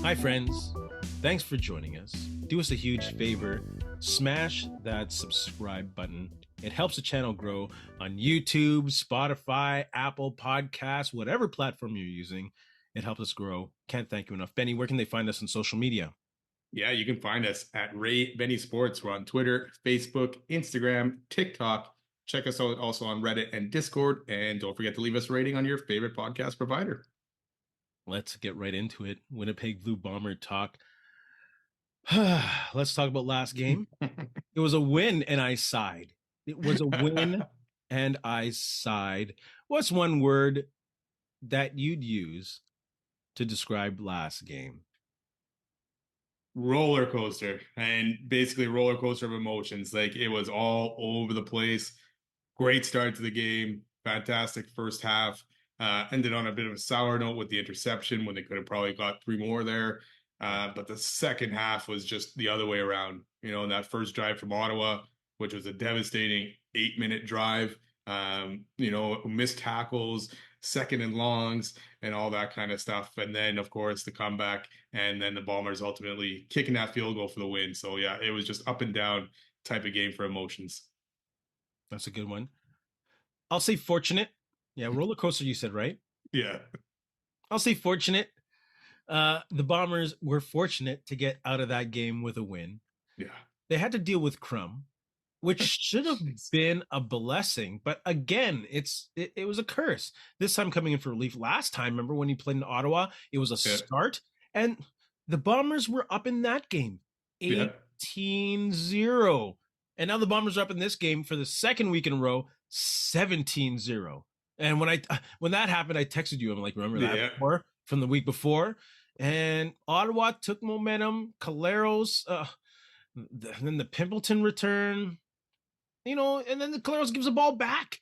Hi, friends. Thanks for joining us. Do us a huge favor, smash that subscribe button. It helps the channel grow on YouTube, Spotify, Apple Podcasts, whatever platform you're using. It helps us grow. Can't thank you enough. Benny, where can they find us on social media? Yeah, you can find us at Ray Benny Sports. We're on Twitter, Facebook, Instagram, TikTok. Check us out also on Reddit and Discord. And don't forget to leave us a rating on your favorite podcast provider. Let's get right into it. Winnipeg Blue Bomber talk. Let's talk about last game. It was a win and I sighed. It was a win and I sighed. What's one word that you'd use to describe last game? Roller coaster, and basically roller coaster of emotions. Like, it was all over the place. Great start to the game. Fantastic first half. Ended on a bit of a sour note with the interception when they could have probably got three more there. But the second half was just the other way around. You know, that first drive from Ottawa, which was a devastating 8-minute drive. Missed tackles, second and longs, and all that kind of stuff. And then, of course, the comeback, and then the Bombers ultimately kicking that field goal for the win. So yeah, it was just up and down type of game for emotions. That's a good one. I'll say fortunate. Yeah, roller coaster, you said, right? Yeah. I'll say fortunate. The Bombers were fortunate to get out of that game with a win. Yeah. They had to deal with Crumb, which should have been a blessing. But again, it was a curse. This time coming in for relief. Last time, remember when he played in Ottawa, it was a start. And the Bombers were up in that game, 18-0. And now the Bombers are up in this game for the second week in a row, 17-0. And when that happened, I texted you. I'm like, remember that before, from the week before? And Ottawa took momentum. Caleros, then the Pimpleton return, and then the Caleros gives the ball back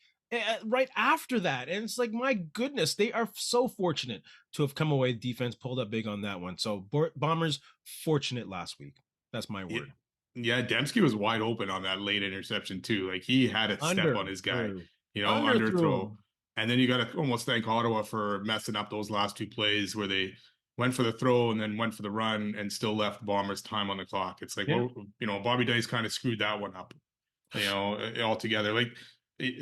right after that. And it's like, my goodness, they are so fortunate to have come away. Defense pulled up big on that one. So Bombers fortunate last week. That's my word. Yeah, Dembski was wide open on that late interception too. Like, he had a step on his guy, underthrow. And then you got to almost thank Ottawa for messing up those last two plays where they went for the throw and then went for the run and still left Bombers time on the clock. It's like, well, Bobby Dice kind of screwed that one up, altogether. Like,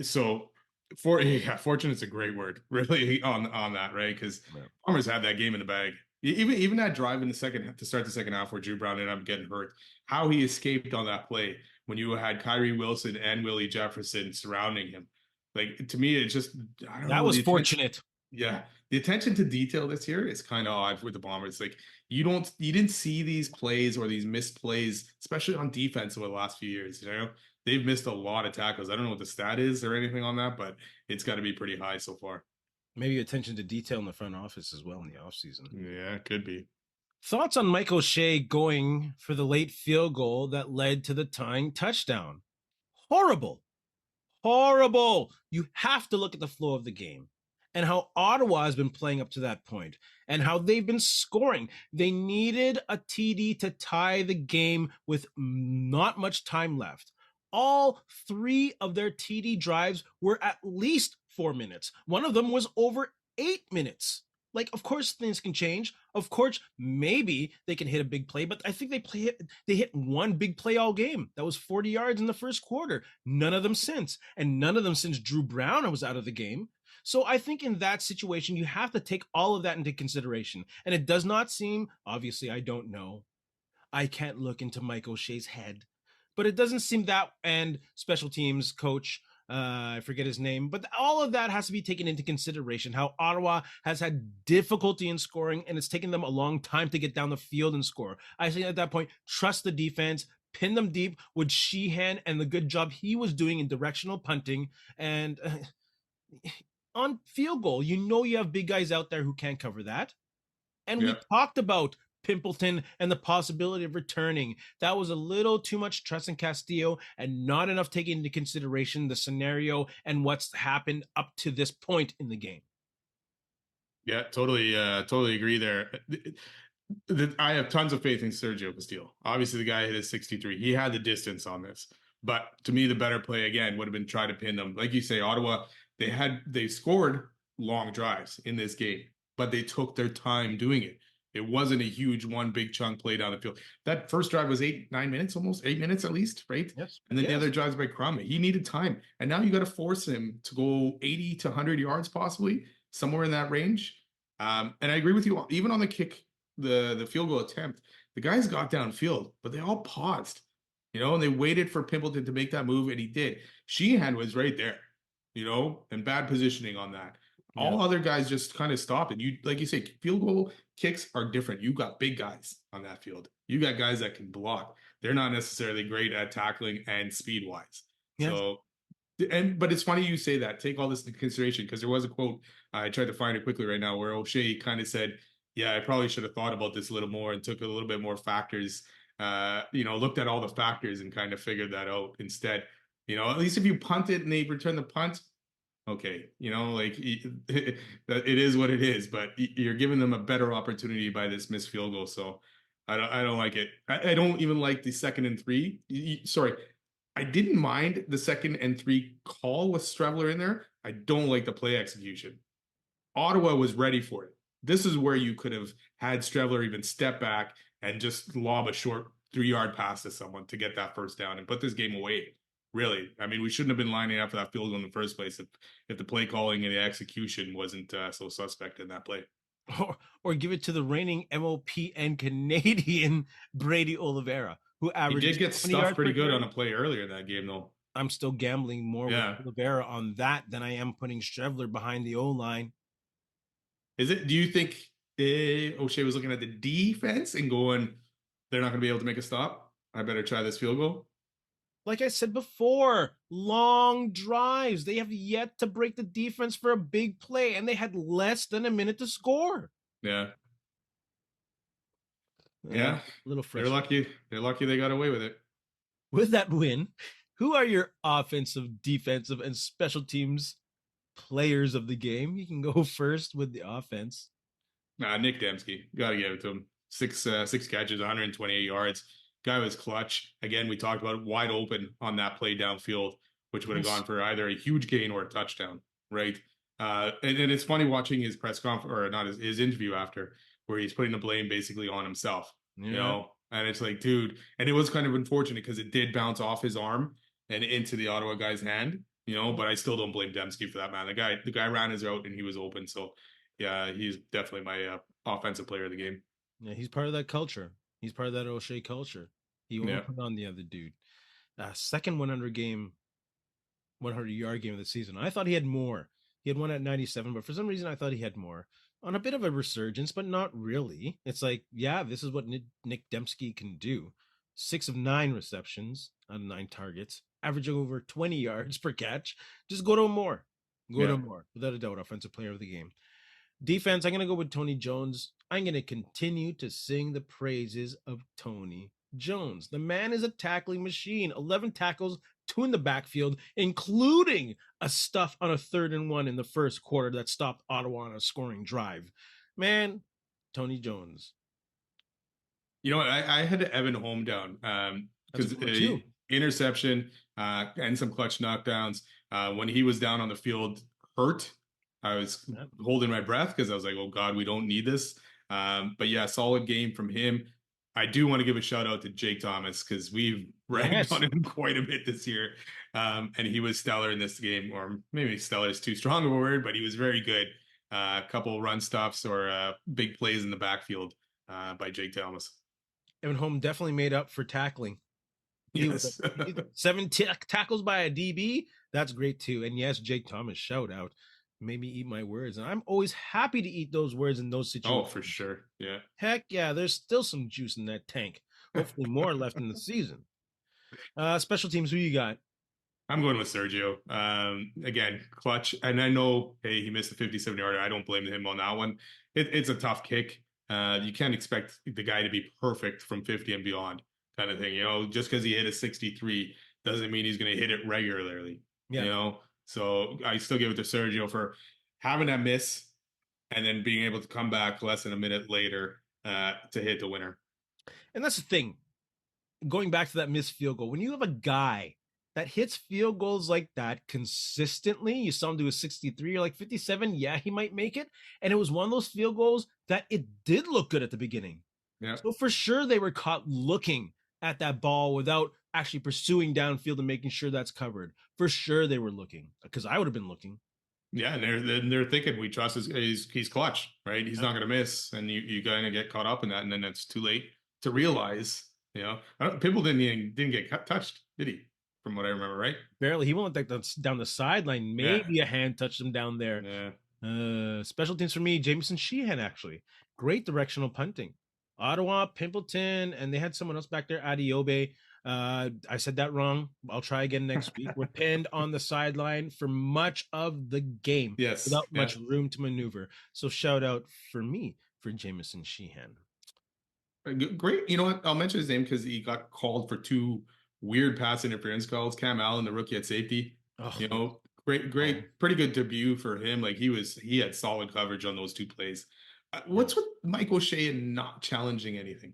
so fortunate's a great word, really, on that, right? Because Bombers had that game in the bag. Even that drive in the second to start the second half where Drew Brown ended up getting hurt, how he escaped on that play when you had Kyrie Wilson and Willie Jefferson surrounding him. Like, to me, it just, I don't know. That was fortunate. Yeah. The attention to detail this year is kind of odd with the Bombers. Like, you didn't see these plays or these missed plays, especially on defense over the last few years. They've missed a lot of tackles. I don't know what the stat is or anything on that, but it's got to be pretty high so far. Maybe attention to detail in the front office as well in the offseason. Yeah, it could be. Thoughts on Mike O'Shea going for the late field goal that led to the tying touchdown? Horrible. You have to look at the flow of the game and how Ottawa has been playing up to that point and how they've been scoring. They needed a TD to tie the game with not much time left. All three of their TD drives were at least 4 minutes. One of them was over 8 minutes. Like, of course, things can change. Of course, maybe they can hit a big play, but I think they hit one big play all game. That was 40 yards in the first quarter. None of them since, and none of them since Drew Brown was out of the game. So I think in that situation, you have to take all of that into consideration. And it does not seem, obviously, I don't know. I can't look into Mike O'Shea's head, but it doesn't seem that, and special teams coach, I forget his name, but all of that has to be taken into consideration, how Ottawa has had difficulty in scoring and it's taken them a long time to get down the field and score. I think at that point, trust the defense, pin them deep with Sheehan and the good job he was doing in directional punting. And on field goal, you have big guys out there who can't cover that. And we talked about Pimpleton and the possibility of returning. That was a little too much trust in Castillo and not enough taking into consideration the scenario and what's happened up to this point in the game. Yeah, totally agree there. I have tons of faith in Sergio Castillo. Obviously, the guy hit his 63. He had the distance on this. But to me, the better play, again, would have been try to pin them. Like you say, Ottawa, they scored long drives in this game, but they took their time doing it. It wasn't a huge one big chunk play down the field. That first drive was 8, 9 minutes, almost 8 minutes at least, right? Yes. And then the Yes. other drives by Crum. He needed time. And now you got to force him to go 80 to 100 yards, possibly somewhere in that range. And I agree with you. Even on the kick, the field goal attempt, the guys got downfield, but they all paused, and they waited for Pimpleton to make that move, and he did. Sheehan was right there, and bad positioning on that. Yeah. All other guys just kind of stopped. And you, like you say, field goal kicks are different. You got big guys on that field. You got guys that can block. They're not necessarily great at tackling and speed wise. Yes. So, but it's funny you say that. Take all this into consideration, because there was a quote, I tried to find it quickly right now, where O'Shea kind of said, "Yeah, I probably should have thought about this a little more and took a little bit more factors. Looked at all the factors and kind of figured that out instead. At least if you punt it and they return the punt, okay, it is what it is, but you're giving them a better opportunity by this missed field goal. So I don't like it. I don't even like the 2nd and 3. Sorry, I didn't mind the 2nd and 3 call with Streveler in there. I don't like the play execution. Ottawa was ready for it. This is where you could have had Streveler even step back and just lob a short 3-yard pass to someone to get that first down and put this game away. Really, I mean, we shouldn't have been lining up for that field goal in the first place if the play calling and the execution wasn't so suspect in that play. Or give it to the reigning MOP and Canadian Brady Oliveira, who averaged. He did get stuffed pretty good on a play earlier in that game, though. I'm still gambling more with Oliveira on that than I am putting Streveler behind the O-line. Is it? Do you think O'Shea was looking at the defense and going, they're not going to be able to make a stop? I better try this field goal? Like I said before, long drives. They have yet to break the defense for a big play, and they had less than a minute to score. Yeah. Yeah. A little frustrating. They're lucky they got away with it. With that win, who are your offensive, defensive, and special teams players of the game? You can go first with the offense. Nick Demski. Got to give it to him. Six catches, 128 yards. Guy was clutch. Again, we talked about it, wide open on that play downfield, which would have gone for either a huge gain or a touchdown, right? And it's funny watching his press conference, or not his interview after, where he's putting the blame basically on himself, and it's like, dude, and it was kind of unfortunate because it did bounce off his arm and into the Ottawa guy's hand, but I still don't blame Demski for that, man. The guy ran his route and he was open. So yeah, he's definitely my offensive player of the game. Yeah, he's part of that culture. He's part of that O'Shea culture. He won't put on the other dude. Second 100-yard game of the season. I thought he had more. He had one at 97, but for some reason I thought he had more. On a bit of a resurgence, but not really. It's like, yeah, this is what Nick Demski can do. 6 of 9 receptions on 9 targets, averaging over 20 yards per catch. Just go to more. To more. Without a doubt, offensive player of the game. Defense, I'm going to go with Tony Jones. I'm going to continue to sing the praises of Tony Jones. The man is a tackling machine. 11 tackles, 2 in the backfield, including a stuff on a 3rd and 1 in the first quarter that stopped Ottawa on a scoring drive. Man, Tony Jones. You know what? I had to Evan Holm down because interception and some clutch knockdowns. When he was down on the field hurt, I was holding my breath because I was like, oh God, we don't need this. But yeah, solid game from him. I do want to give a shout out to Jake Thomas because we've ragged on him quite a bit this year. And he was stellar in this game, or maybe stellar is too strong of a word, but he was very good. A couple run stops or big plays in the backfield by Jake Thomas. Evan Holm definitely made up for tackling. Yes. 7 tackles by a DB. That's great too. And yes, Jake Thomas, shout out. Made me eat my words. And I'm always happy to eat those words in those situations. Oh, for sure. Yeah. Heck yeah, there's still some juice in that tank. Hopefully more left in the season. Special teams, who you got? I'm going with Sergio. Again, clutch. And I know, hey, he missed the 57-yarder. I don't blame him on that one. It's a tough kick. You can't expect the guy to be perfect from 50 and beyond kind of thing. Just because he hit a 63 doesn't mean he's going to hit it regularly. Yeah. So I still give it to Sergio for having that miss and then being able to come back less than a minute later to hit the winner. And that's the thing. Going back to that missed field goal, when you have a guy that hits field goals like that consistently. You saw him do a 63 or like 57. Yeah, he might make it. And it was one of those field goals that it did look good at the beginning. Yeah. So for sure they were caught looking at that ball without actually pursuing downfield and making sure that's covered. For sure they were looking, because I would have been looking. Yeah, and they're thinking we trust he's clutch, right? He's not going to miss, and you going to get caught up in that, and then it's too late to realize. People didn't get touched, did he? From what I remember, right? Barely. He went like down the sideline. Maybe Yeah. a hand touched him down there. Yeah. Special teams for me, Jameson Sheehan, actually. Great directional punting. Ottawa, Pimpleton, and they had someone else back there, Adiobe. I said that wrong. I'll try again next week. We're pinned on the sideline for much of the game. Yes. Without much room to maneuver. So shout out for me for Jameson Sheehan. Great. You know what? I'll mention his name because he got called for 2 weird pass interference calls. Cam Allen, the rookie at safety. Oh, great, pretty good debut for him. Like he had solid coverage on those 2 plays. What's with Mike O'Shea and not challenging anything?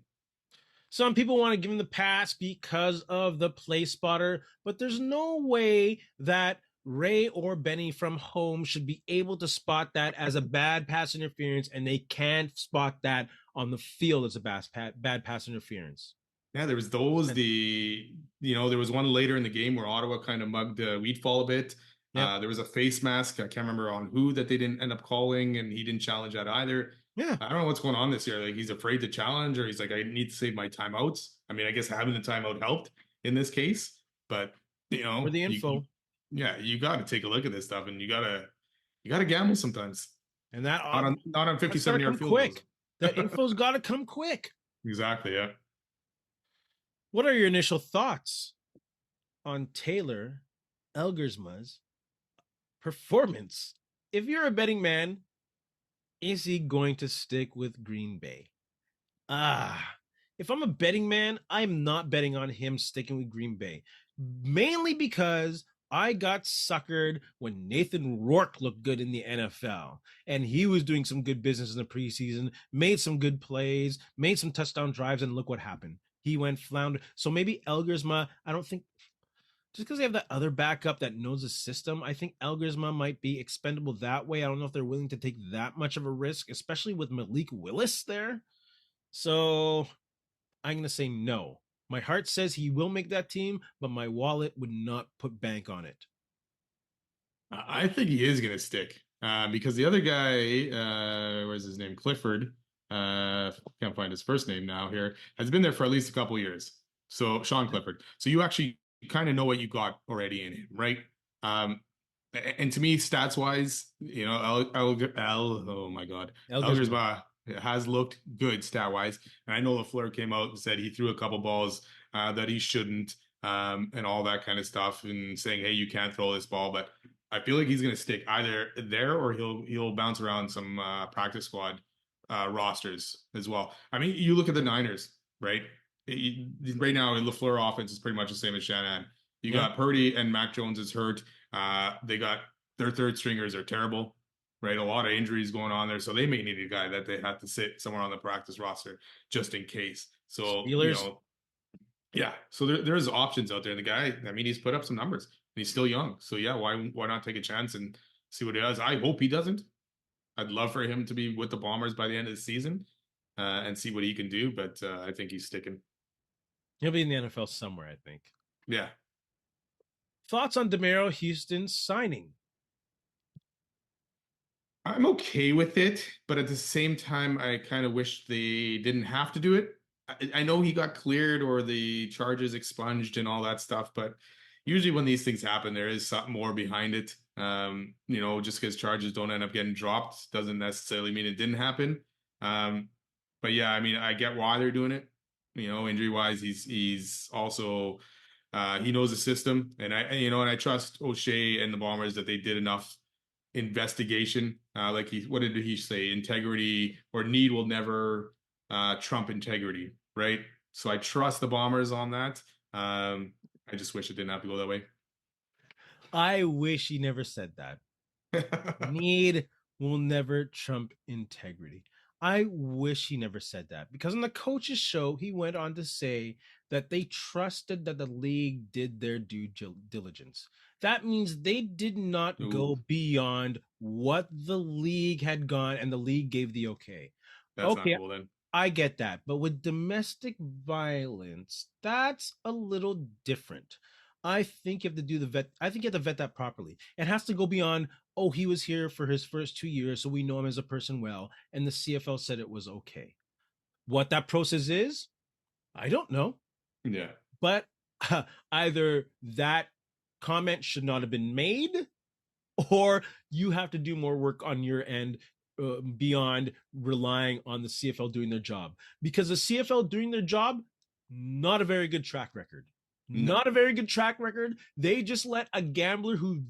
Some people want to give him the pass because of the play spotter, but there's no way that Ray or Benny from home should be able to spot that as a bad pass interference, and they can't spot that on the field as a bad pass interference. Yeah, there was those. There was one later in the game where Ottawa kind of mugged Wheatfall a bit. Yep. There was a face mask. I can't remember on who that they didn't end up calling, and he didn't challenge that either. Yeah. I don't know what's going on this year. Like he's afraid to challenge, or he's like, I need to save my timeouts. I mean, I guess having the timeout helped in this case, but for the info. You got to take a look at this stuff, and you got to gamble sometimes. And that not on 57-yard field quick. That info's got to come quick. Exactly. Yeah. What are your initial thoughts on Taylor Elgersma's performance? If you're a betting man, is he going to stick with Green Bay? If I'm a betting man, I'm not betting on him sticking with Green Bay. Mainly because I got suckered when Nathan Rourke looked good in the NFL. And he was doing some good business in the preseason, made some good plays, made some touchdown drives, and look what happened. He went flounder. So maybe Elgersma, I don't think, just because they have that other backup that knows the system, I think Elgersma might be expendable that way. I don't know if they're willing to take that much of a risk, especially with Malik Willis there. So I'm going to say no. My heart says he will make that team, but my wallet would not put bank on it. I think he is going to stick because the other guy, where's his name? Clifford. Can't find his first name now here. Has been there for at least a couple years. So Sean Clifford. So you actually kind of know what you got already in him, right? And to me, stats wise, oh my God, Elgersma has looked good stat wise. And I know LaFleur came out and said he threw a couple balls that he shouldn't, and all that kind of stuff, and saying, hey, you can't throw this ball. But I feel like he's going to stick either there or he'll bounce around some practice squad rosters as well. I mean, you look at the Niners, right? Right now, LaFleur offense is pretty much the same as Shanahan. You got Purdy and Mac Jones is hurt. They got their third stringers are terrible, right? A lot of injuries going on there, so they may need a guy that they have to sit somewhere on the practice roster just in case. So Steelers. Yeah. So there's options out there. The guy, I mean, he's put up some numbers and he's still young. So yeah, why not take a chance and see what he does? I hope he doesn't. I'd love for him to be with the Bombers by the end of the season and see what he can do. But I think he's sticking. He'll be in the NFL somewhere, I think. Yeah. Thoughts on Demerio Houston signing? I'm okay with it, but at the same time, I kind of wish they didn't have to do it. I know he got cleared or the charges expunged and all that stuff, but usually when these things happen, there is something more behind it. Just because charges don't end up getting dropped doesn't necessarily mean it didn't happen. But yeah, I mean, I get why they're doing it. Injury wise, he's also he knows the system, and I trust O'Shea and the Bombers that they did enough investigation. What did he say? Integrity or need will never trump integrity, right? So I trust the Bombers on that. I just wish it didn't have to go that way. I wish he never said that. Need will never trump integrity. I wish he never said that, because on the coach's show, he went on to say that they trusted that the league did their due diligence. That means they did not Ooh, go beyond what the league had gone, and the league gave the okay. that's not Okay, cool then. I get that. But with domestic violence, that's a little different. I think you have to do the vet. I think you have to vet that properly. It has to go beyond, oh, he was here for his first 2 years, so we know him as a person well. And the CFL said it was okay. What that process is, I don't know. Yeah. But either that comment should not have been made, or you have to do more work on your end, beyond relying on the CFL doing their job. Because the CFL doing their job, not a very good track record. No. Not a very good track record. They just let a gambler who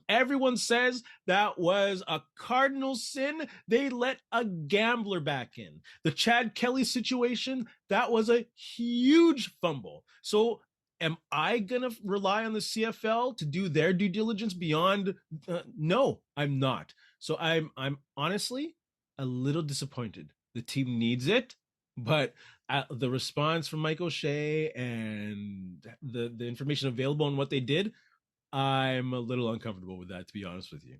everyone says that was a cardinal sin, they let a gambler back in. The Chad Kelly situation, that was a huge fumble. So am I going to rely on the CFL to do their due diligence beyond? No, I'm not. So I'm honestly a little disappointed. The team needs it, but the response from Mike O'Shea and the information available on what they did, I'm a little uncomfortable with that, to be honest with you.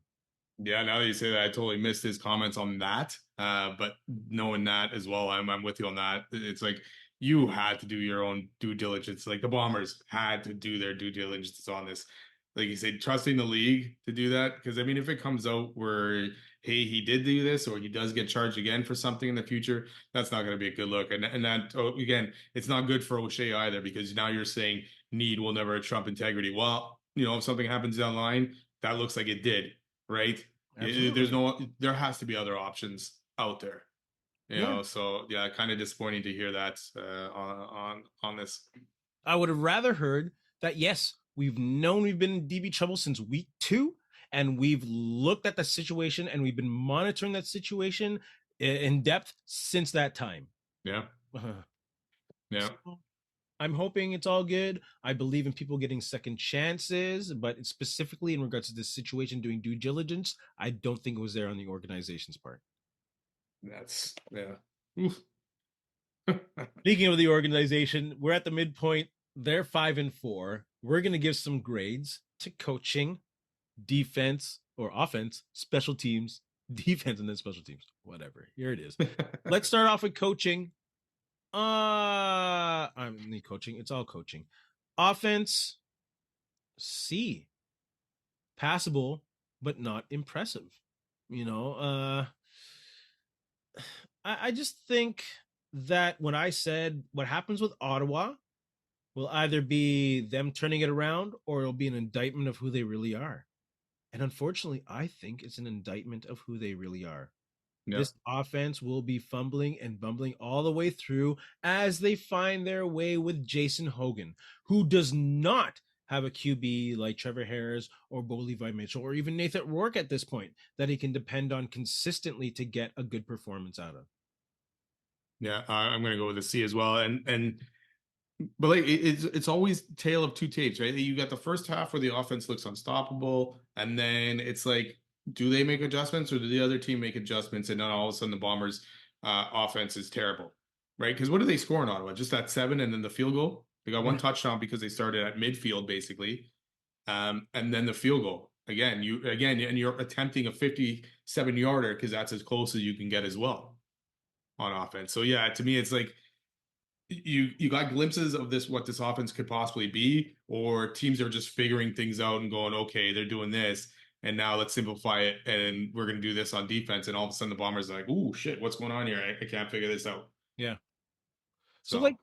Yeah, now that you say that, I totally missed his comments on that. But knowing that as well, I'm with you on that. It's like you had to do your own due diligence. Like the Bombers had to do their due diligence on this. Like you said, trusting the league to do that. Because I mean, if it comes out where, hey, he did do this, or he does get charged again for something in the future, that's not going to be a good look. And that, oh, again, it's not good for O'Shea either, because now you're saying need will never trump integrity. Well, if something happens down the line, that looks like it did, right? Absolutely. There has to be other options out there, Yeah. so yeah, kind of disappointing to hear that on this. I would have rather heard that, yes, we've known we've been in DB trouble since week 2, and we've looked at the situation and we've been monitoring that situation in depth since that time. Yeah. Yeah. So I'm hoping it's all good. I believe in people getting second chances, but specifically in regards to this situation, doing due diligence, I don't think it was there on the organization's part. That's yeah. Oof. Speaking of the organization, we're at the midpoint. They're 5-4. We're going to give some grades to coaching, defense or offense, special teams, defense, and then special teams. Whatever. Here it is. Let's start off with coaching. I'm the coaching. It's all coaching. Offense, C. Passable, but not impressive. You know, I just think that when I said what happens with Ottawa will either be them turning it around, or it'll be an indictment of who they really are. And unfortunately, I think it's an indictment of who they really are. Yeah. This offense will be fumbling and bumbling all the way through as they find their way with Jason Hogan, who does not have a QB like Trevor Harris or Bo Levi Mitchell or even Nathan Rourke at this point that he can depend on consistently to get a good performance out of. Yeah, I'm gonna go with the C as well, but like it's always tale of two tapes, right? You got the first half where the offense looks unstoppable, and then it's like, do they make adjustments, or do the other team make adjustments, and then all of a sudden the Bombers' offense is terrible, right? Because what do they score in Ottawa? Just that 7, and then the field goal. They got one touchdown because they started at midfield basically, and then the field goal again. And you're attempting a 57-yarder because that's as close as you can get as well on offense. So yeah, to me, it's like you got glimpses of what this offense could possibly be, or teams are just figuring things out and going, okay, they're doing this, and now let's simplify it, and we're going to do this on defense, and all of a sudden the Bombers are like, ooh, shit, what's going on here? I can't figure this out. Yeah. So, like,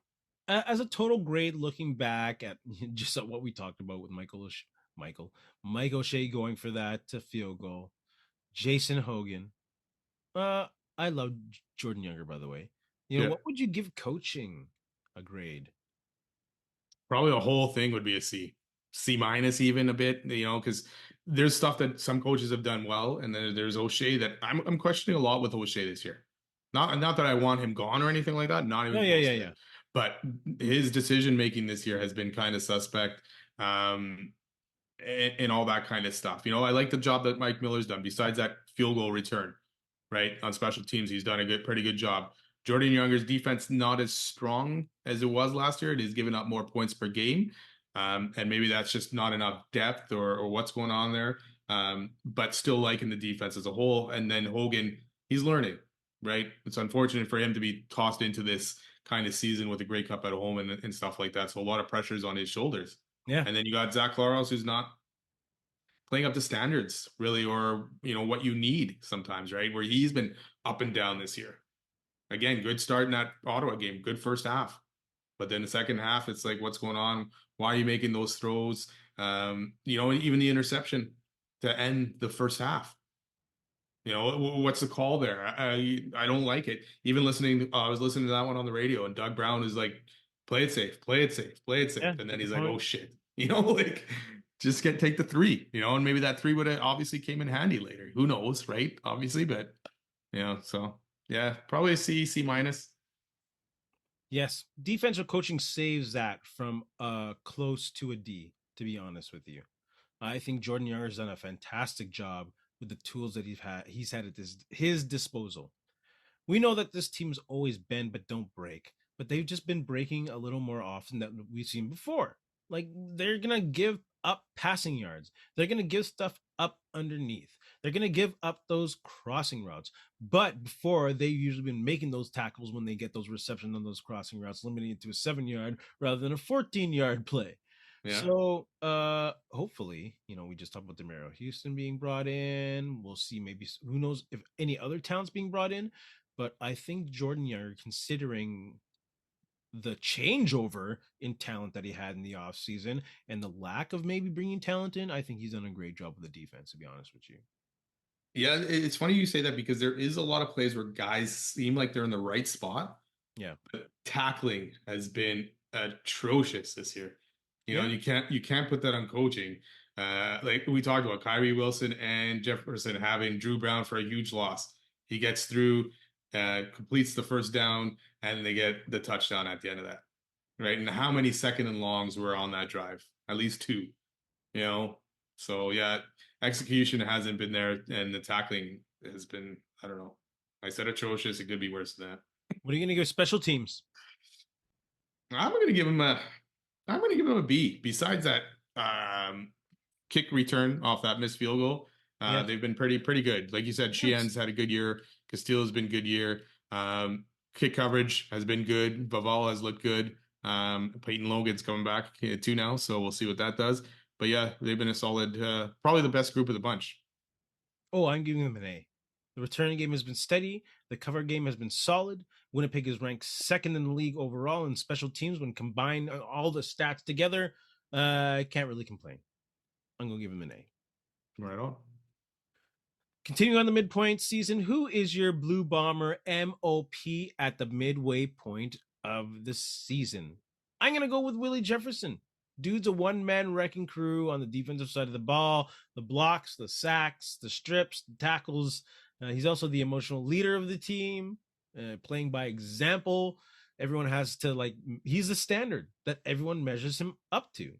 So as a total grade, looking back at just at what we talked about with Mike O'Shea going for that field goal, Jason Hogan. I love Jordan Younger, by the way. yeah, What would you give coaching a grade? probably the whole thing would be a C minus, even a bit, because there's stuff that some coaches have done well, and then there's O'Shea that I'm questioning a lot with O'Shea this year. Not that I want him gone or anything like that, not even Oh, yeah, close yeah, to yeah. it. But his decision making this year has been kind of suspect, and all that kind of stuff. I like the job that Mike Miller's done. Besides that field goal return, right? On special teams, he's done a pretty good job. Jordan Younger's defense not as strong as it was last year. It is giving up more points per game, and maybe that's just not enough depth or what's going on there. But still liking the defense as a whole. And then Hogan, he's learning, right? It's unfortunate for him to be tossed into this kind of season with a Grey Cup at home and stuff like that. So a lot of pressures on his shoulders. Yeah. And then you got Zach Claros, who's not playing up to standards really, or what you need sometimes, right? Where he's been up and down this year. Again, good start in that Ottawa game, good first half, but then the second half, it's like, what's going on? Why are you making those throws? Even the interception to end the first half. What's the call there? I don't like it. Even listening, I was listening to that one on the radio, and Doug Brown is like, "Play it safe, play it safe, play it safe," Yeah, and then he's like, "Oh shit," like just take the three, and maybe that three would have obviously came in handy later. Who knows, right? Obviously, but so yeah, probably a C minus. Yes, defensive coaching saves that from close to a D, to be honest with you. I think Jordan Younger's done a fantastic job with the tools that he's had at his disposal. We know that this team's always bend but don't break, but they've just been breaking a little more often than we've seen before. Like, they're gonna give up passing yards. They're gonna give stuff up underneath. They're gonna give up those crossing routes. But before, they've usually been making those tackles when they get those receptions on those crossing routes, limiting it to a 7-yard rather than a 14-yard play. Yeah. So hopefully, we just talked about Demerio Houston being brought in. We'll see, maybe, who knows if any other talents being brought in. But I think Jordan Younger, considering the changeover in talent that he had in the offseason and the lack of maybe bringing talent in, I think he's done a great job with the defense, to be honest with you. Yeah, it's funny you say that because there is a lot of plays where guys seem like they're in the right spot. Yeah. But tackling has been atrocious this year. Yeah. You can't put that on coaching. Like we talked about, Kyrie Wilson and Jefferson having Drew Brown for a huge loss. He gets through, completes the first down, and they get the touchdown at the end of that. Right. And how many second and longs were on that drive? At least two. So yeah, execution hasn't been there, and the tackling has been, I don't know. I said atrocious. It could be worse than that. What are you going to give special teams? I'm going to give him a B. Besides that kick return off that missed field goal, they've been pretty good. Like you said, Sheehan's had a good year. Castillo's been good year. Kick coverage has been good. Baval has looked good. Peyton Logan's coming back too now, so we'll see what that does. But yeah, they've been a solid, probably the best group of the bunch. Oh, I'm giving them an A. The returning game has been steady. The cover game has been solid. Winnipeg is ranked second in the league overall in special teams when combined all the stats together. I can't really complain. I'm going to give them an A. Right on. Continuing on the midpoint season, who is your Blue Bomber MOP at the midway point of the season? I'm going to go with Willie Jefferson. Dude's a one-man wrecking crew on the defensive side of the ball. The blocks, the sacks, the strips, the tackles. He's also the emotional leader of the team, playing by example. Everyone has to, he's the standard that everyone measures him up to.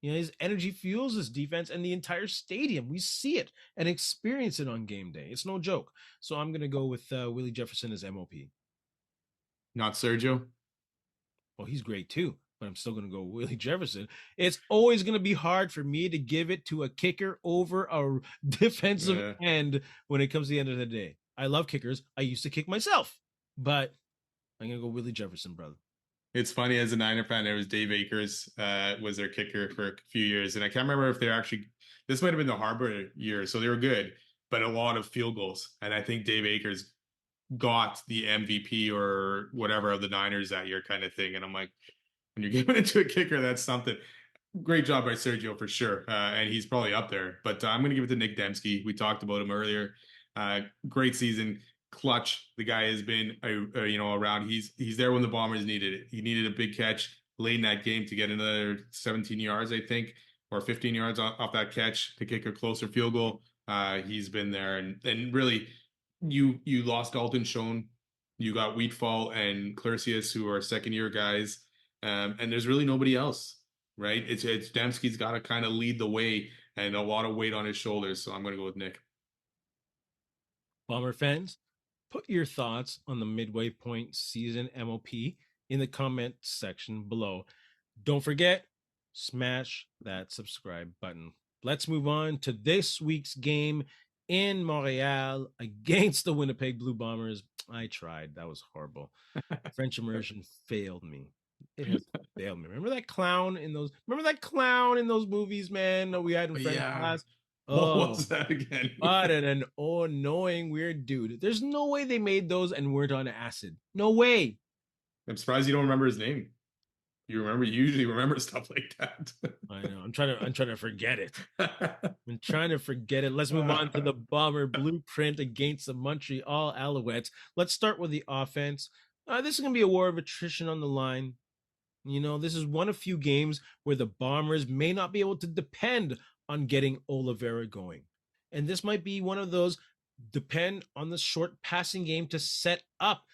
His energy fuels his defense and the entire stadium. We see it and experience it on game day. It's no joke. So I'm going to go with Willie Jefferson as MOP. Not Sergio? Well, he's great too, but I'm still going to go Willie Jefferson. It's always going to be hard for me to give it to a kicker over a defensive end when it comes to the end of the day. I love kickers. I used to kick myself, but I'm going to go Willie Jefferson, brother. It's funny, as a Niner fan, there was Dave Akers was their kicker for a few years. And I can't remember if they're actually, this might have been the Harbor year. So they were good, but a lot of field goals. And I think Dave Akers got the MVP or whatever of the Niners that year, kind of thing. And I'm like, when you're giving it to a kicker, that's something. Great job by Sergio for sure. And he's probably up there, but I'm going to give it to Nick Dembski. We talked about him earlier. Great season. Clutch. The guy has been around. He's there when the Bombers needed it. He needed a big catch late in that game to get another 17 yards, I think, or 15 yards off that catch to kick a closer field goal. He's been there, and really, you lost Dalton Schoen, you got Wheatfall and Clercius, who are second-year guys, and there's really nobody else, right? It's Dembski's got to kind of lead the way, and a lot of weight on his shoulders. So I'm going to go with Nick. Bomber fans, Put your thoughts on the midway point season MOP in the comment section below. Don't forget, smash that subscribe button. Let's move on to this week's game in Montreal against the Winnipeg Blue Bombers. I tried. That was horrible. French immersion failed me. It has failed me. Remember that clown in those movies, man, that we had in French class? What was that again? What an annoying weird dude. There's no way they made those and weren't on acid. No way. I'm surprised you don't remember his name. You usually remember stuff like that. I know. I'm trying to forget it. I'm trying to forget it. Let's move on to the Bomber blueprint against the Montreal Alouettes. Let's start with the offense. This is going to be a war of attrition on the line. You know, this is one of few games where the Bombers may not be able to depend on getting Oliveira going. And this might be one of those depend on the short passing game to set up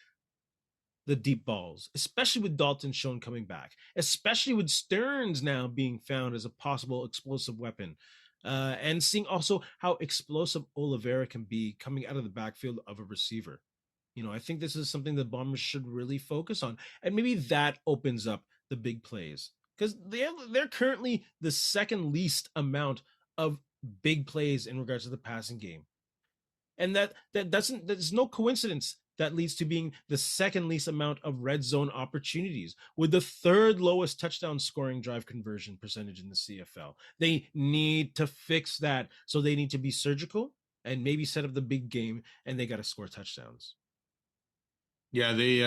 the deep balls, especially with Dalton Schoen coming back, especially with Stearns now being found as a possible explosive weapon. And seeing also how explosive Oliveira can be coming out of the backfield of a receiver. You know, I think this is something the Bombers should really focus on. And maybe that opens up the big plays because they're currently the second least amount of big plays in regards to the passing game. And there's no coincidence that leads to being the second least amount of red zone opportunities with the third lowest touchdown scoring drive conversion percentage in the CFL. They need to fix that. So they need to be surgical and maybe set up the big game, and they got to score touchdowns. Yeah, they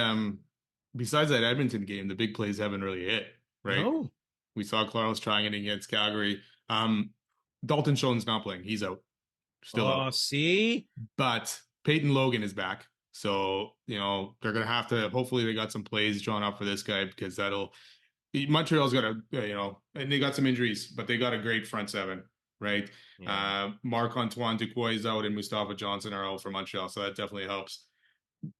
besides that Edmonton game, the big plays haven't really hit, right? No. We saw Clarles trying it against Calgary. Dalton Schoen's not playing. He's out. Still out. See? But Peyton Logan is back. So, you know, they're going to have to, hopefully they got some plays drawn up for this guy because Montreal's got and they got some injuries, but they got a great front seven, right? Yeah. Marc-Antoine Duquois is out and Mustafa Johnson are out for Montreal. So that definitely helps.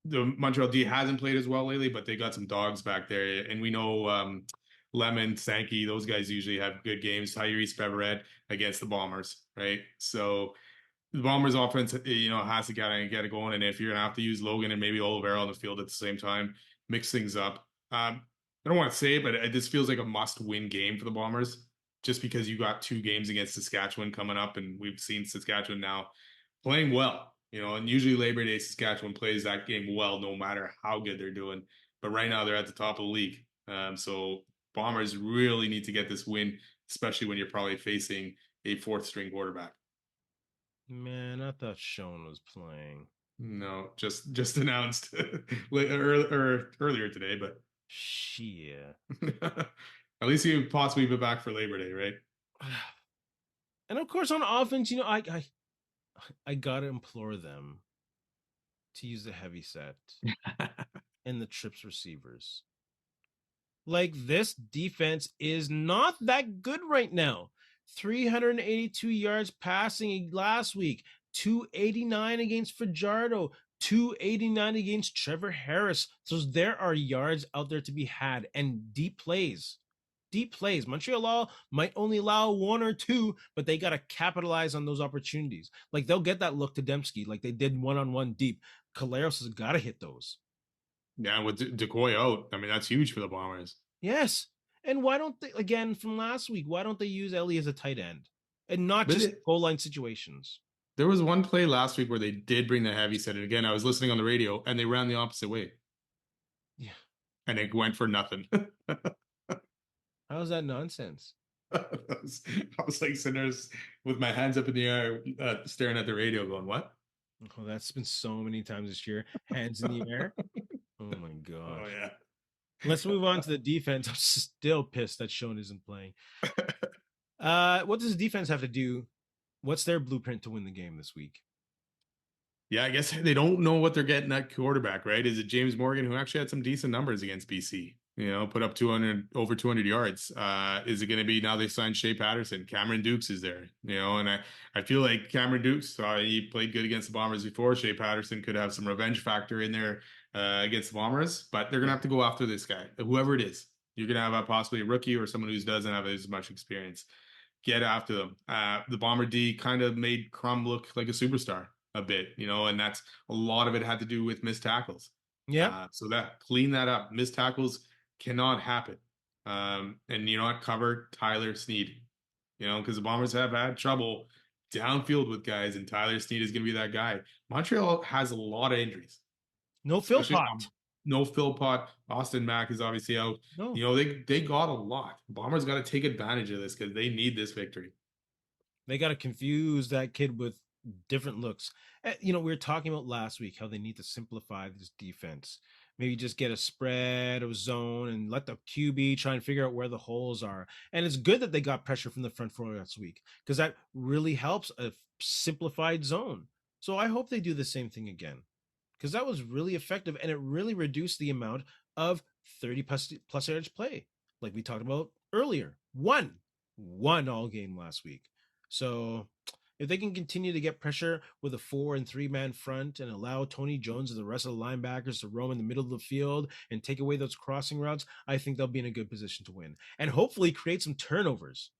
The Montreal D hasn't played as well lately, but they got some dogs back there. And we know Lemon, Sankey, those guys usually have good games. Tyrese Beverett against the Bombers, right? So the Bombers offense, you know, has to get it going. And if you're going to have to use Logan and maybe Oliveira on the field at the same time, mix things up. I don't want to say it, but this feels like a must-win game for the Bombers just because you got 2 games against Saskatchewan coming up, and we've seen Saskatchewan now playing well. You know, and usually Labor Day, Saskatchewan plays that game well, no matter how good they're doing. But right now they're at the top of the league. So Bombers really need to get this win, especially when you're probably facing a 4th-string quarterback. Man, I thought Schoen was playing. No, just announced earlier today, but shit. At least he would possibly be back for Labor Day, right? And of course, on offense, you know, I gotta implore them to use the heavy set and the trips receivers. Like, this defense is not that good right now. 382 yards passing last week, 289 against Fajardo, 289 against Trevor Harris. So there are yards out there to be had and deep plays. Montreal might only allow 1 or 2, but they got to capitalize on those opportunities. Like, they'll get that look to Dembski like they did one-on-one deep. Caleros has got to hit those. Yeah, with Decoy out, I mean, that's huge for the Bombers. Yes. And why don't they, again, from last week, why don't they use Ellie as a tight end and not just goal line situations? There was one play last week where they did bring the heavy set. And again, I was listening on the radio and they ran the opposite way. Yeah. And it went for nothing. How is that nonsense? I was like sitting there with my hands up in the air, staring at the radio going, what? Oh, that's been so many times this year. Hands in the air. Oh my God. Oh yeah. Let's move on to the defense. I'm still pissed that Schoen isn't playing. What does the defense have to do? What's their blueprint to win the game this week? Yeah, I guess they don't know what they're getting at quarterback, right? Is it James Morgan, who actually had some decent numbers against BC? You know, put up over 200 yards. Is it going to be now they signed Shea Patterson? Cameron Dukes is there, you know, and I feel like Cameron Dukes, he played good against the Bombers before. Shea Patterson could have some revenge factor in there against the Bombers, but they're going to have to go after this guy, whoever it is. You're going to have possibly a rookie or someone who doesn't have as much experience. Get after them. The Bomber D kind of made Crum look like a superstar. a bit, and that's a lot of it had to do with missed tackles. Yeah. So that clean that up. Missed tackles cannot happen. And cover Tyler Snead, because the Bombers have had trouble downfield with guys, and Tyler Snead is going to be that guy. Montreal has a lot of injuries, No especially Philpott. no Philpott. Austin Mack is obviously out. No. They got a lot. Bombers got to take advantage of this because they need this victory. They got to confuse that kid with different looks. We were talking about last week how they need to simplify this defense. Maybe just get a spread or zone and let the QB try and figure out where the holes are. And it's good that they got pressure from the front four last week because that really helps a simplified zone. So I hope they do the same thing again because that was really effective and it really reduced the amount of 30 plus yards play, like we talked about earlier. One all game last week. So if they can continue to get pressure with a 4 and 3 man front and allow Tony Jones and the rest of the linebackers to roam in the middle of the field and take away those crossing routes, I think they'll be in a good position to win and hopefully create some turnovers.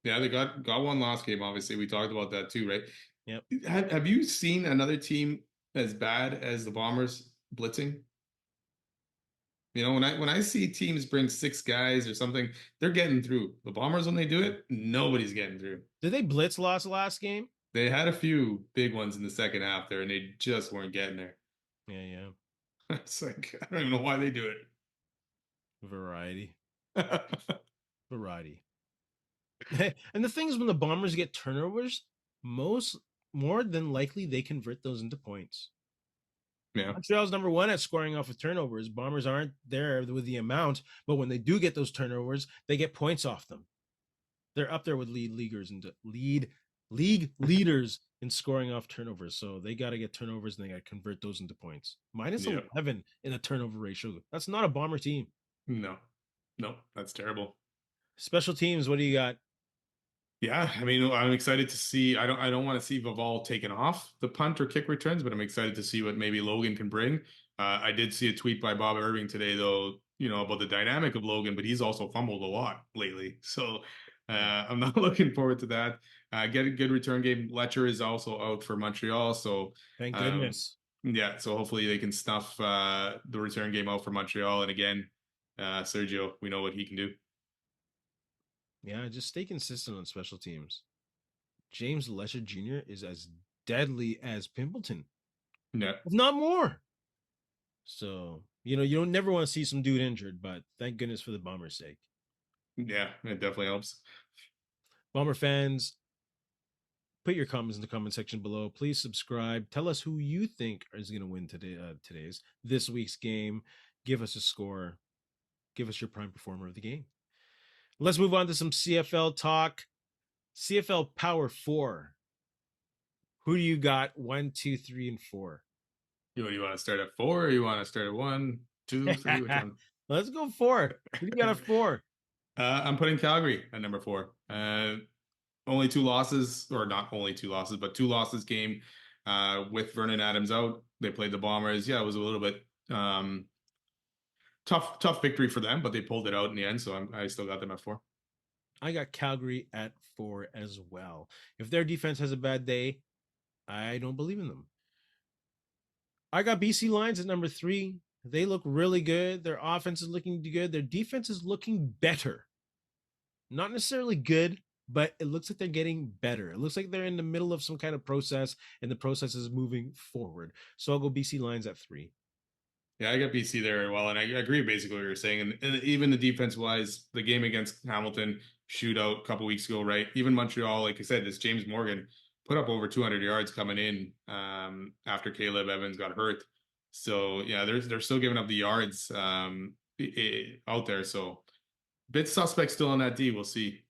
Yeah, they got one last game. Obviously, we talked about that too, right? Yep. Have you seen another team as bad as the Bombers blitzing? When I see teams bring 6 guys or something, they're getting through. The Bombers, when they do it, nobody's getting through. Did they blitz last game? They had a few big ones in the second half there, and they just weren't getting there. Yeah. It's like, I don't even know why they do it. Variety. Variety. And the thing is, when the Bombers get turnovers, more than likely they convert those into points. Yeah. Montreal's number one at scoring off of turnovers. Bombers aren't there with the amount, but when they do get those turnovers, they get points off them. They're up there with league leaguers in scoring off turnovers. So they got to get turnovers and they got to convert those into points. Minus 11 in a turnover ratio. That's not a Bomber team. No, that's terrible. Special teams, what do you got? Yeah, I mean, I'm excited to see. I don't want to see Vival taken off the punt or kick returns, but I'm excited to see what maybe Logan can bring. I did see a tweet by Bob Irving today, though, about the dynamic of Logan, but he's also fumbled a lot lately. So I'm not looking forward to that. Get a good return game. Letcher is also out for Montreal, so thank goodness. Yeah, so hopefully they can snuff the return game out for Montreal. And again, Sergio, we know what he can do. Yeah, just stay consistent on special teams. James Lesher Jr. is as deadly as Pimpleton. Yeah. If not more. So, you don't never want to see some dude injured, but thank goodness for the Bombers' sake. Yeah, it definitely helps. Bomber fans, put your comments in the comment section below. Please subscribe. Tell us who you think is going to win this week's game. Give us a score. Give us your prime performer of the game. Let's move on to some CFL talk. CFL Power 4. Who do you got? 1, 2, 3, and 4. Do you want to start at 4 or you want to start at 1, 2, 3? Which one? Let's go 4. Who do you got at 4? I'm putting Calgary at number 4. Only 2 losses, or not only 2 losses, but 2 losses game with Vernon Adams out. They played the Bombers. Yeah, it was a little bit tough victory for them, but they pulled it out in the end. So I still got them at 4. I got Calgary at 4 as well. If their defense has a bad day, I don't believe in them. I got BC Lions at number 3. They look really good. Their offense is looking good. Their defense is looking better. Not necessarily good, but it looks like they're getting better. It looks like they're in the middle of some kind of process, and the process is moving forward. So I'll go BC Lions at 3. Yeah, I got BC there as well, and I agree basically what you're saying. And even the defense-wise, the game against Hamilton, shootout a couple weeks ago, right? Even Montreal, like I said, this James Morgan put up over 200 yards coming in after Caleb Evans got hurt. So yeah, they're still giving up the yards out there. So bit suspect still on that D. We'll see.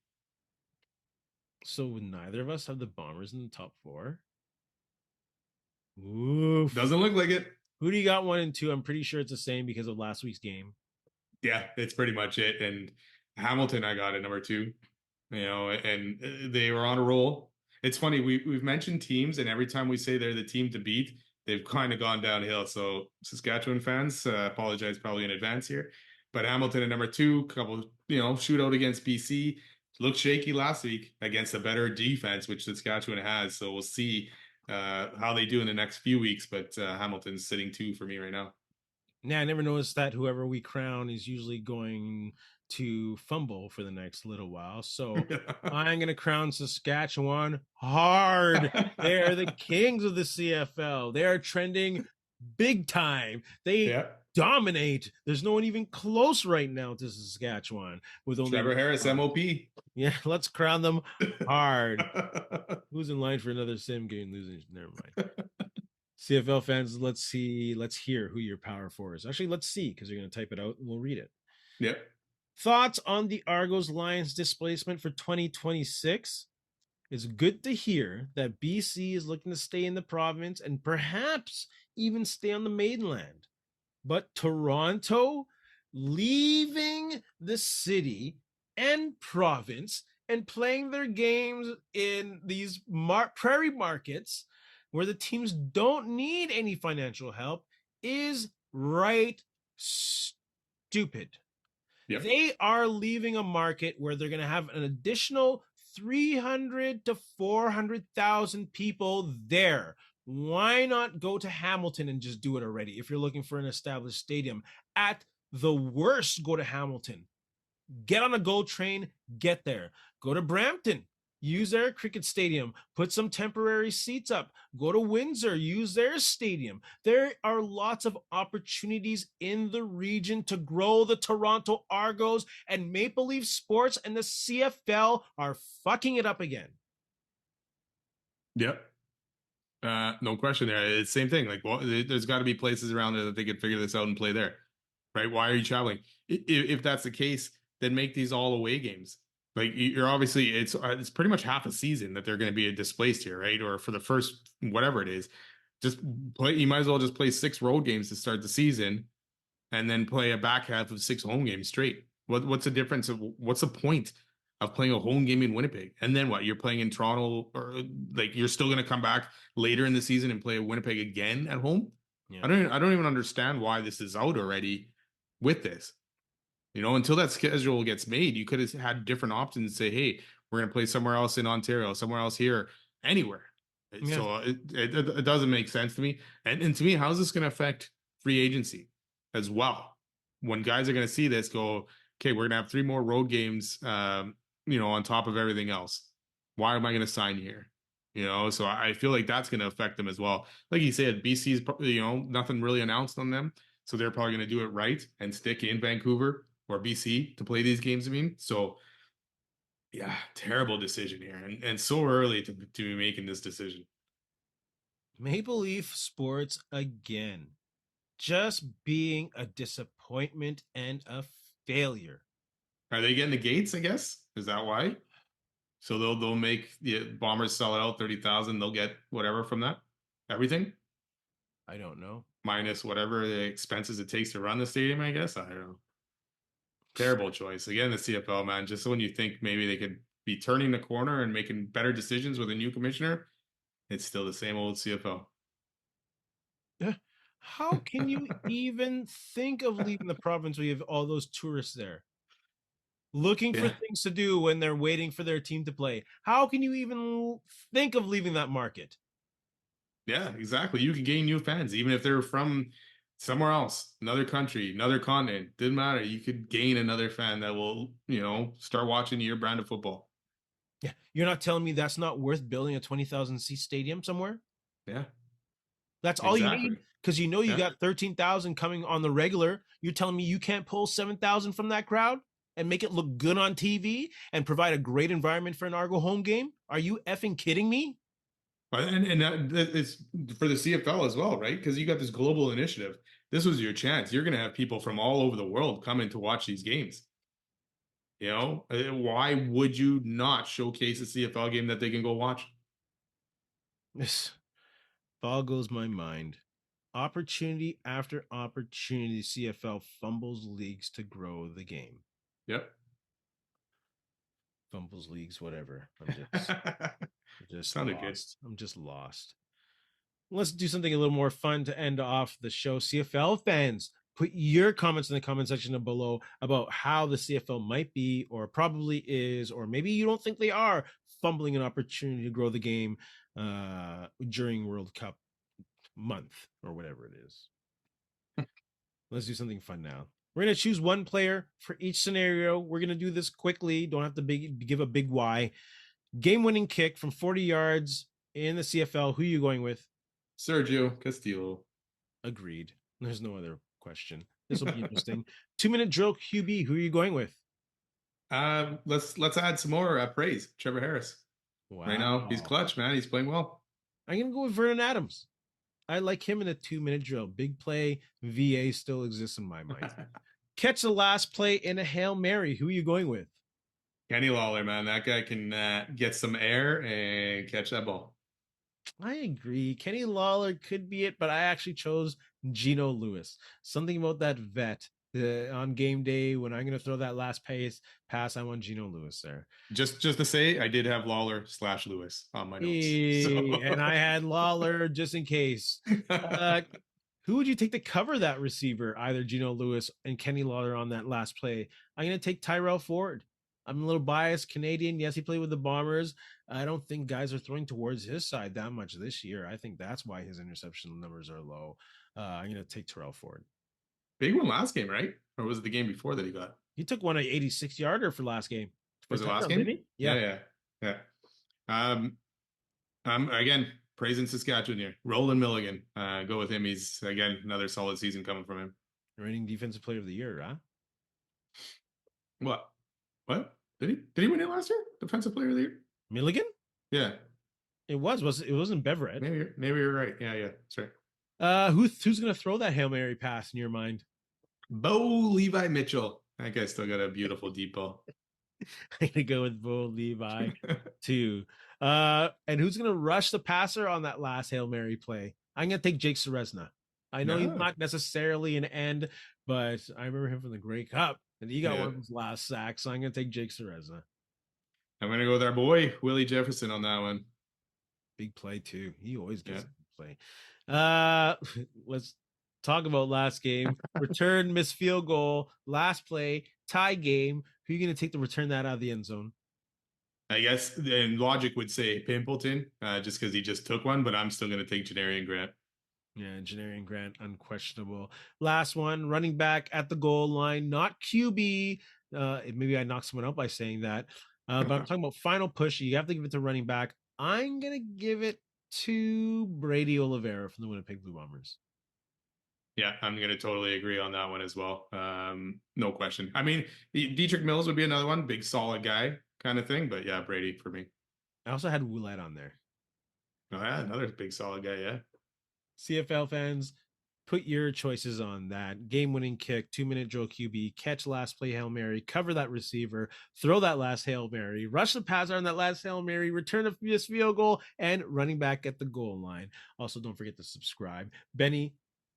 So neither of us have the Bombers in the top 4. Oof. Doesn't look like it. Who do you got 1 and 2? I'm pretty sure it's the same because of last week's game. Yeah, it's pretty much it. And Hamilton, I got at number 2. And they were on a roll. It's funny, we've mentioned teams, and every time we say they're the team to beat, they've kind of gone downhill. So Saskatchewan fans, apologize probably in advance here. But Hamilton at number 2, couple, shootout against BC. Looked shaky last week against a better defense, which Saskatchewan has. So we'll see how they do in the next few weeks, but Hamilton's sitting 2 for me right now. Yeah, I never noticed that whoever we crown is usually going to fumble for the next little while. So I'm going to crown Saskatchewan hard. They are the kings of the CFL. They are trending big time. They dominate. There's no one even close right now to Saskatchewan with only Trevor Harris, MOP. Yeah, let's crown them hard. Who's in line for another sim game losing? Never mind. CFL fans, let's hear who your power four is. Actually, let's see, because you're going to type it out and we'll read it. Yep. Thoughts on the Argos Lions displacement for 2026? It's good to hear that BC is looking to stay in the province and perhaps even stay on the mainland. But Toronto leaving the city and province and playing their games in these prairie markets where the teams don't need any financial help is right stupid. Yep. They are leaving a market where they're going to have an additional 300 to 400,000 people there. Why not go to Hamilton and just do it already? If you're looking for an established stadium, at the worst, go to Hamilton. Get on a GO train, get there. Go to Brampton, use their cricket stadium, put some temporary seats up. Go to Windsor, use their stadium. There are lots of opportunities in the region to grow the Toronto Argos, and Maple Leaf Sports and the CFL are fucking it up again. Yep. No question there. It's the same thing. Like, well, there's got to be places around there that they could figure this out and play there, right? Why are you traveling? If that's the case, then make these all away games. Like, you're obviously, it's pretty much half a season that they're going to be displaced here, right? Or for the first whatever it is, just play. You might as well just play 6 road games to start the season, and then play a back half of 6 home games straight. What's the difference of what's the point of playing a home game in Winnipeg? And then what? You're playing in Toronto, or like you're still going to come back later in the season and play Winnipeg again at home? Yeah. I don't even understand why this is out already with this. You know, until that schedule gets made, you could have had different options and say, hey, we're going to play somewhere else in Ontario, somewhere else here, anywhere. Yeah. So it doesn't make sense to me. And to me, how is this going to affect free agency as well? When guys are going to see this, go, okay, we're going to have 3 more road games, you know, on top of everything else. Why am I going to sign here? You know, so I feel like that's going to affect them as well. Like you said, BC's, you know, nothing really announced on them. So they're probably going to do it right and stick in Vancouver or BC to play these games. I mean, so yeah, terrible decision here, and so early to be making this decision. Maple Leaf Sports again, just being a disappointment and a failure. Are they getting the gates? I guess, is that why? So they'll make the Bombers sell it out 30,000. They'll get whatever from that, everything. I don't know, minus whatever the expenses it takes to run the stadium. I guess, I don't know. Terrible choice. Again, the CFL, man, just when you think maybe they could be turning the corner and making better decisions with a new commissioner, it's still the same old CFL. How can you even think of leaving the province when you have all those tourists there? Looking for things to do when they're waiting for their team to play. How can you even think of leaving that market? Yeah, exactly. You can gain new fans, even if they're from somewhere else, another country, another continent. Didn't matter. You could gain another fan that will, you know, start watching your brand of football. Yeah. You're not telling me that's not worth building a 20,000 seat stadium somewhere? Yeah. That's all you need? Because you know you got 13,000 coming on the regular. You're telling me you can't pull 7,000 from that crowd and make it look good on TV and provide a great environment for an Argo home game? Are you effing kidding me? And it's for the CFL as well, right? Because you got this global initiative. This was your chance. You're going to have people from all over the world coming to watch these games. You know, why would you not showcase a CFL game that they can go watch? This boggles my mind. Opportunity after opportunity, CFL fumbles leagues to grow the game. Yep. Fumbles leagues, whatever. I'm just Sounded lost. Good. I'm just lost. Let's do something a little more fun to end off the show. CFL fans, put your comments in the comment section below about how the CFL might be, or probably is, or maybe you don't think they are fumbling an opportunity to grow the game. during World Cup month or whatever it is. Let's do something fun now. We're going to choose one player for each scenario. We're going to do this quickly. Don't have to give a big why. Game-winning kick from 40 yards in the CFL. Who are you going with? Sergio Castillo. Agreed. There's no other question. This will be interesting. 2-minute drill QB. Who are you going with? Let's add some more praise. Trevor Harris. Wow. Right now, he's clutch, man. He's playing well. I'm going to go with Vernon Adams. I like him in a 2-minute drill. Big play. VA still exists in my mind. Catch the last play in a Hail Mary. Who are you going with? Kenny Lawler, man. That guy can get some air and catch that ball. I agree. Kenny Lawler could be it, but I actually chose Geno Lewis. Something about that vet on game day when I'm going to throw that last pass, I want Geno Lewis there. Just to say, I did have Lawler/Lewis on my notes. And I had Lawler just in case. Who would you take to cover that receiver? Either Geno Lewis and Kenny Lawler on that last play. I'm going to take Tyrell Ford. I'm a little biased. Canadian. Yes, he played with the Bombers. I don't think guys are throwing towards his side that much this year. I think that's why his interception numbers are low. I'm going to take Tyrell Ford. Big one last game, right? Or was it the game before that he got? He took one at 86-yarder for last game. Was it last game? Yeah. Again, praising Saskatchewan here. Roland Milligan. Go with him. He's, again, another solid season coming from him. Reigning Defensive Player of the Year, huh? What? Did he win it last year? Defensive Player of the Year? Milligan? Yeah. It wasn't Beverett. Maybe you're right. Yeah. That's right. Who's going to throw that Hail Mary pass in your mind? Bo Levi Mitchell. That guy still got a beautiful deep ball. I'm going to go with Bo Levi too. And who's going to rush the passer on that last Hail Mary play? I'm going to take Jake Ceresna. I know he's not necessarily an end, but I remember him from the Grey Cup, and he got one of his last sacks, so I'm going to take Jake Ceresna. I'm going to go with our boy, Willie Jefferson, on that one. Big play, too. He always gets a big play. Let's talk about last game. Return, missed field goal, last play, tie game. Who are you going to take to return that out of the end zone? I guess, and logic would say Pimpleton, just because he just took one, but I'm still going to take Janarian Grant. Yeah, Janarian Grant, unquestionable. Last one, running back at the goal line, not QB. Maybe I knocked someone out by saying that. But I'm talking about final push. You have to give it to running back. I'm going to give it to Brady Oliveira from the Winnipeg Blue Bombers. Yeah, I'm going to totally agree on that one as well. No question. I mean, Dietrich Mills would be another one, big solid guy kind of thing. But yeah, Brady for me. I also had Ouellette on there. Oh yeah, another big solid guy, yeah. CFL fans, put your choices on that. Game-winning kick, 2-minute drill QB, catch last play Hail Mary, cover that receiver, throw that last Hail Mary, rush the passer on that last Hail Mary, return a field goal, and running back at the goal line. Also, don't forget to subscribe. Benny,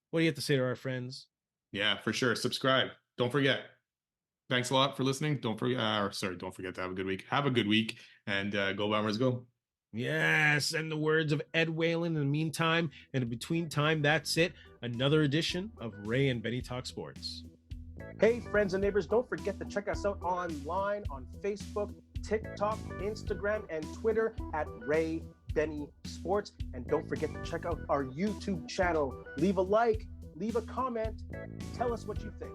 what do you have to say to our friends? Yeah, for sure. Subscribe. Don't forget. Thanks a lot for listening. Don't forget to have a good week. Have a good week, and go Bombers, go. Yes, and the words of Ed Whalen in the meantime, and in between time, that's it. Another edition of Ray and Benny Talk Sports. Hey, friends and neighbors, don't forget to check us out online on Facebook, TikTok, Instagram, and Twitter at Ray Benny Sports. And don't forget to check out our YouTube channel. Leave a like, leave a comment, tell us what you think.